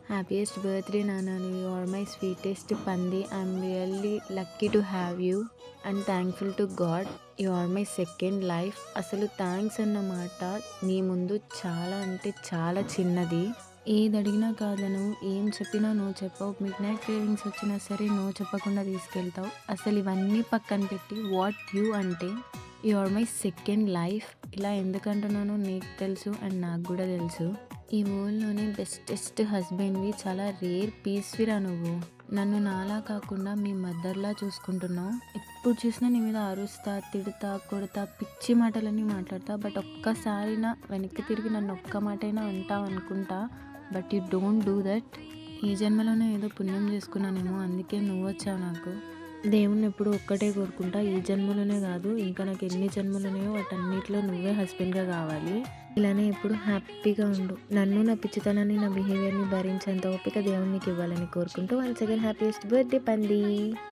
Happiest birthday నాన్న. You are my sweetest పంది. I'm really lucky to have you and thankful to God. You are my second life. అసలు thanks అన్న మాట నీ ముందు చాలా అంటే చాలా చిన్నది. ఏదడిగినా కాదనవు. ఏం చెప్పినా నో చెప్పవు. మిడ్‌నైట్ క్రేవింగ్స్ వచ్చినా సరే నో చెప్పకుండా తీసుకెళ్తావు. అసలు ఇవన్నీ పక్కన పెట్టి వాట్ యూ అంటే you are my second life. ఇలా ఎందుకంటున్నానో నీకు తెలుసు అండ్ నాకు కూడా తెలుసు. ఈ వరల్డ్‌లోనే బెస్టెస్ట్ హస్బెండ్‌వి. చాలా రేర్ పీస్‌విరా నువ్వు. నన్ను నాలా కాకుండా మీ మదర్‌లా చూసుకుంటున్నావు. ఎప్పుడు చూసినా నీ మీద అరుస్తా, తిడతా, కొడతా, పిచ్చి మాటలన్నీ మాట్లాడతా. బట్ ఒక్కసారైనా వెనక్కి తిరిగి నన్ను ఒక్క మాటైనా అంటావనుకుంటా. But you don't do that. ఈ జన్మలోనే ఏదో పుణ్యం చేసుకున్నానేమో అందుకే నువ్వొచ్చావు నాకు. దేవుడిని ఎప్పుడు ఒక్కటే కోరుకుంటా. ఈ జన్మలోనే కాదు ఇంకా నాకు ఎన్ని జన్మలున్నాయో వాటన్నిటిలో నువ్వే హస్బెండ్‌గా కావాలి. ఇలానే ఎప్పుడు హ్యాపీగా ఉండు. నన్ను, నా పిచ్చితనాన్ని, నా బిహేవియర్‌ని భరించేంత ఓపిక దేవుడు నీకు ఇవ్వాలని కోరుకుంటూ వన్స్ అగైన్ హ్యాపీయెస్ట్ బర్త్‌డే పంది.